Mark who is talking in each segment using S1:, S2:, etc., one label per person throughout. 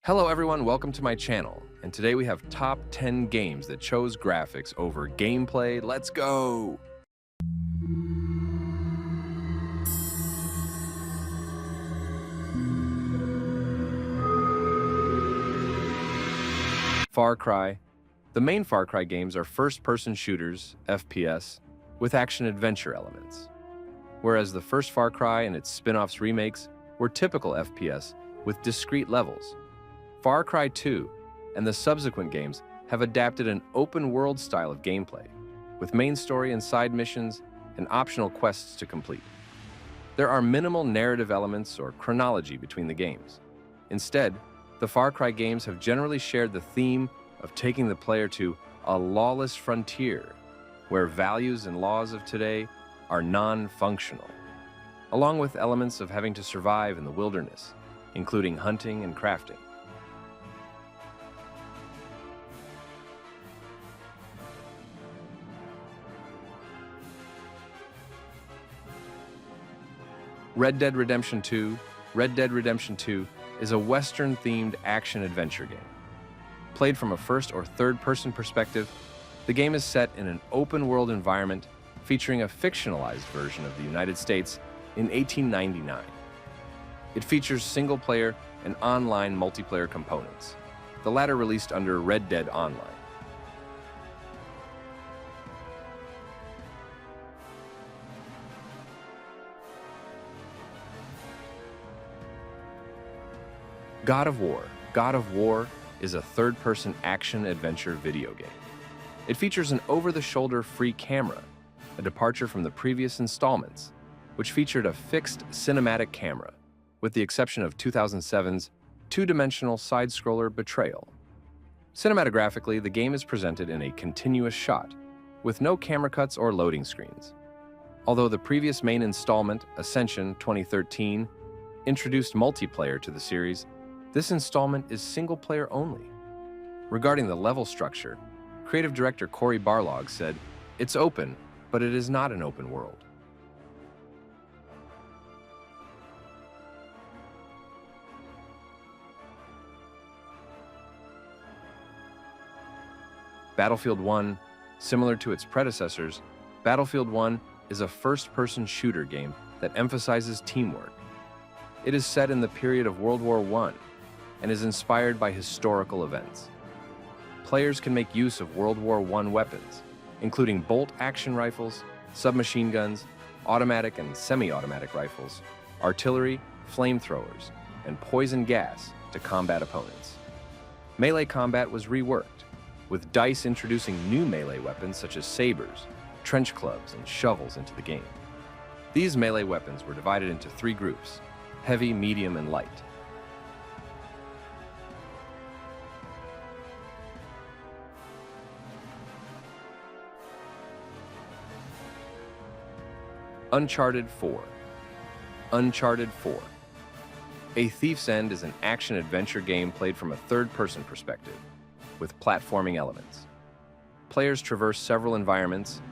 S1: Hello everyone, welcome to my channel, and today we have top 10 games that chose graphics over gameplay. Let's go! Far Cry. The main Far Cry games are first-person shooters, FPS, with action-adventure elements. Whereas the first Far Cry and its spin-offs remakes were typical FPS with discrete levels. Far Cry 2 and the subsequent games have adapted an open-world style of gameplay, with main story and side missions and optional quests to complete. There are minimal narrative elements or chronology between the games. Instead, the Far Cry games have generally shared the theme of taking the player to a lawless frontier, where values and laws of today are non-functional, along with elements of having to survive in the wilderness, including hunting and crafting. Red Dead Redemption 2. Red Dead Redemption 2 is a Western-themed action-adventure game. Played from a first- or third-person perspective, the game is set in an open-world environment featuring a fictionalized version of the United States in 1899. It features single-player and online multiplayer components, the latter released under Red Dead Online. God of War. God of War is a third-person action-adventure video game. It features an over-the-shoulder free camera, a departure from the previous installments, which featured a fixed cinematic camera, with the exception of 2007's two-dimensional side-scroller Betrayal. Cinematographically, the game is presented in a continuous shot, with no camera cuts or loading screens. Although the previous main installment, Ascension 2013, introduced multiplayer to the series, this installment is single-player only. Regarding the level structure, creative director Cory Barlog said, "It's open, but it is not an open world." Battlefield 1. Similar to its predecessors, Battlefield 1 is a first-person shooter game that emphasizes teamwork. It is set in the period of World War I and is inspired by historical events. Players can make use of World War I weapons, including bolt-action rifles, submachine guns, automatic and semi-automatic rifles, artillery, flamethrowers, and poison gas to combat opponents. Melee combat was reworked, with DICE introducing new melee weapons such as sabers, trench clubs, and shovels into the game. These melee weapons were divided into three groups: heavy, medium, and light. Uncharted 4. Uncharted 4. A Thief's End is an action-adventure game played from a third-person perspective, with platforming elements. Players traverse several environments,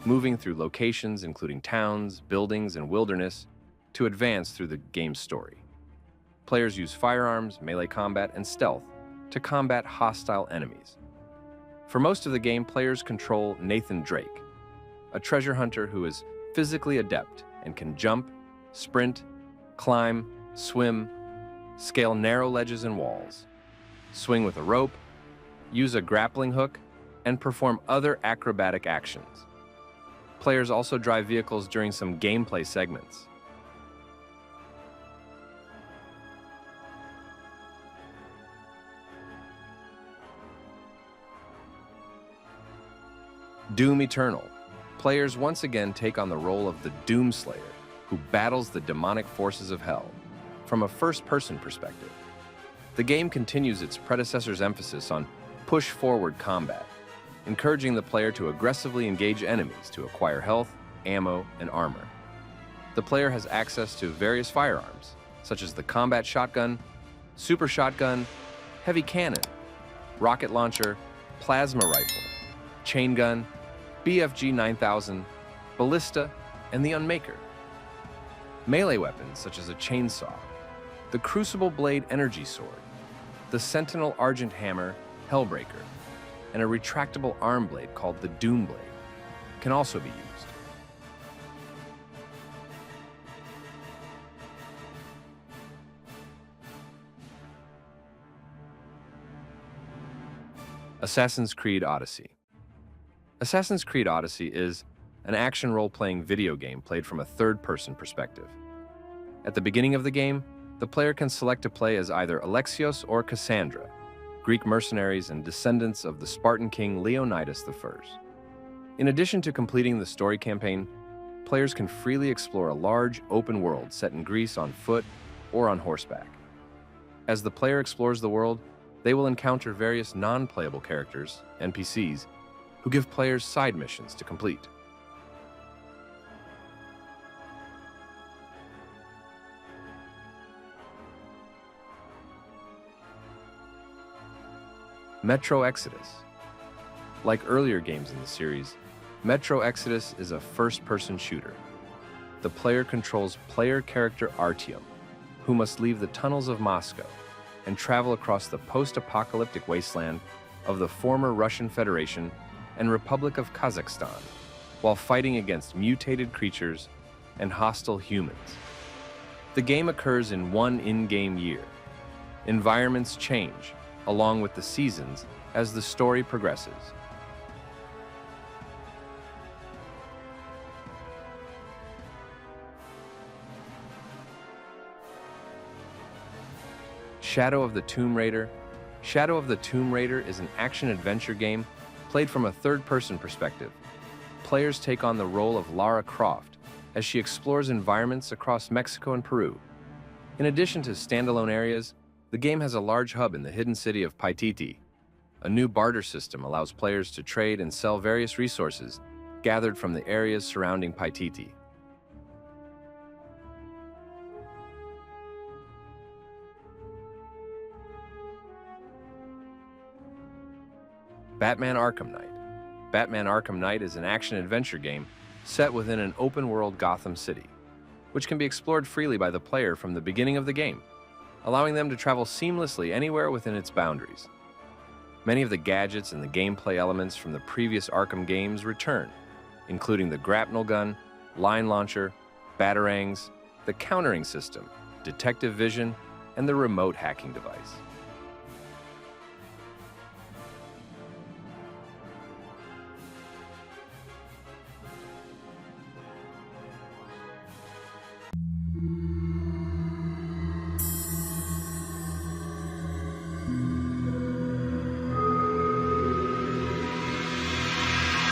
S1: moving through locations including towns, buildings, and wilderness to advance through the game's story. Players use firearms, melee combat, and stealth to combat hostile enemies. For most of the game, players control Nathan Drake, a treasure hunter who is physically adept and can jump, sprint, climb, swim, scale narrow ledges and walls, swing with a rope, use a grappling hook, and perform other acrobatic actions. Players also drive vehicles during some gameplay segments. Doom Eternal. Players once again take on the role of the Doomslayer, who battles the demonic forces of hell from a first-person perspective. The game continues its predecessor's emphasis on push-forward combat, encouraging the player to aggressively engage enemies to acquire health, ammo, and armor. The player has access to various firearms, such as the combat shotgun, super shotgun, heavy cannon, rocket launcher, plasma rifle, chain gun, BFG 9000, ballista, and the Unmaker. Melee weapons such as a chainsaw, the Crucible Blade energy sword, The Sentinel Argent Hammer, Hellbreaker, and a retractable arm blade called the Doom Blade can also be used. Assassin's Creed Odyssey. Assassin's Creed Odyssey is an action role-playing video game played from a third-person perspective. At the beginning of the game, the player can select to play as either Alexios or Cassandra, Greek mercenaries and descendants of the Spartan king Leonidas I. In addition to completing the story campaign, players can freely explore a large, open world set in Greece on foot or on horseback. As the player explores the world, they will encounter various non-playable characters, NPCs, who give players side missions to complete. Metro Exodus. Like earlier games in the series, Metro Exodus is a first-person shooter. The player controls player character Artyom, who must leave the tunnels of Moscow and travel across the post-apocalyptic wasteland of the former Russian Federation and Republic of Kazakhstan, while fighting against mutated creatures and hostile humans. The game occurs in one in-game year. Environments change, along with the seasons, as the story progresses. Shadow of the Tomb Raider. Shadow of the Tomb Raider is an action-adventure game played from a third-person perspective. Players take on the role of Lara Croft as she explores environments across Mexico and Peru. In addition to standalone areas, the game has a large hub in the hidden city of Paititi. A new barter system allows players to trade and sell various resources gathered from the areas surrounding Paititi. Batman Arkham Knight. Batman Arkham Knight is an action-adventure game set within an open-world Gotham City, which can be explored freely by the player from the beginning of the game, allowing them to travel seamlessly anywhere within its boundaries. Many of the gadgets and the gameplay elements from the previous Arkham games return, including the grapnel gun, line launcher, batarangs, the countering system, detective vision, and the remote hacking device.